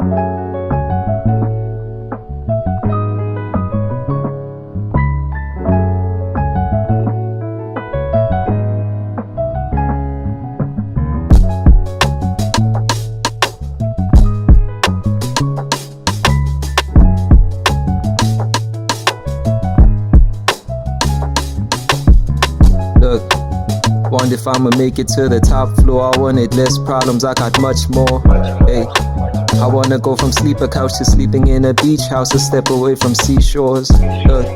Look, wonder if I'ma make it to the top floor. I wanted less problems, I got much more. Hey, I wanna go from sleeper couch to sleeping in a beach house, a step away from seashores. Look,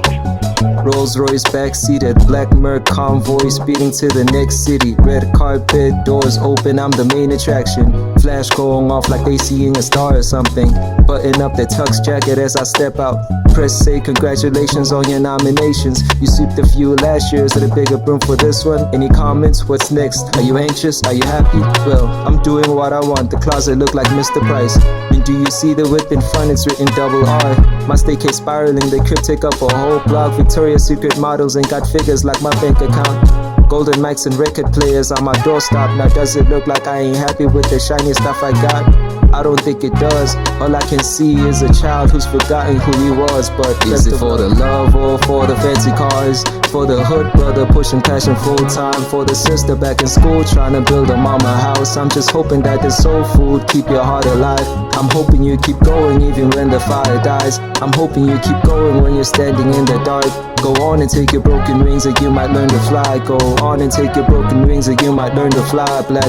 Rolls Royce backseated, black Merc convoy speeding to the next city. Red carpet, doors open, I'm the main attraction. Flash going off like they seeing a star or something. Button up the tux jacket as I step out. Press say congratulations on your nominations. You sweeped a few last year, is it a bigger broom for this one? Any comments? What's next? Are you anxious? Are you happy? Well, I'm doing what I want. The closet look like Mr. Price. And do you see the whip in front? It's written double R. My staircase spiraling, the crib take up a whole block. Victoria's Secret models ain't got figures like my bank account. Golden mics and record players on my doorstop. Now does it look like I ain't happy with the shiny stuff I got? I don't think it does. All I can see is a child who's forgotten who he was. But is it for the love or for the fancy cars? For the hood brother pushing passion full time. For the sister back in school trying to build a mama house. I'm just hoping that the soul food keep your heart alive. I'm hoping you keep going even when the fire dies. I'm hoping you keep going when you're standing in the dark. Go on and take your broken wings and you might learn to fly. Go on and take your broken wings and you might learn to fly. Black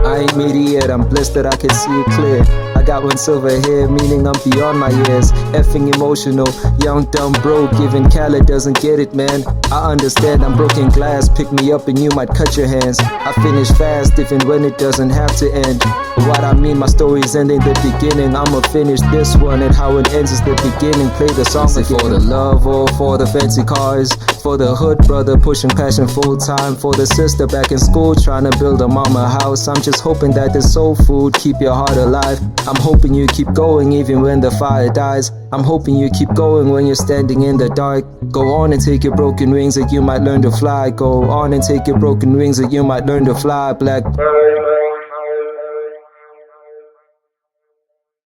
I ain't made it yet, I'm blessed that I can see it clear. I got one silver hair, meaning I'm beyond my years. Effing emotional, young, dumb, broke. Even Khaled doesn't get it, man. I understand I'm broken glass, pick me up and you might cut your hands. I finish fast even when it doesn't have to end. But what I mean, my story's ending the beginning. I'ma finish this one and how it ends is the beginning. Play the song again. For the love or for the fancy cars? For the hood brother pushing passion full time. For the sister back in school trying to build a mama house. I'm just hoping that the soul food keep your heart alive. I'm hoping you keep going even when the fire dies. I'm hoping you keep going when you're standing in the dark. Go on and take your broken wings and you might learn to fly. Go on and take your broken wings and you might learn to fly. Black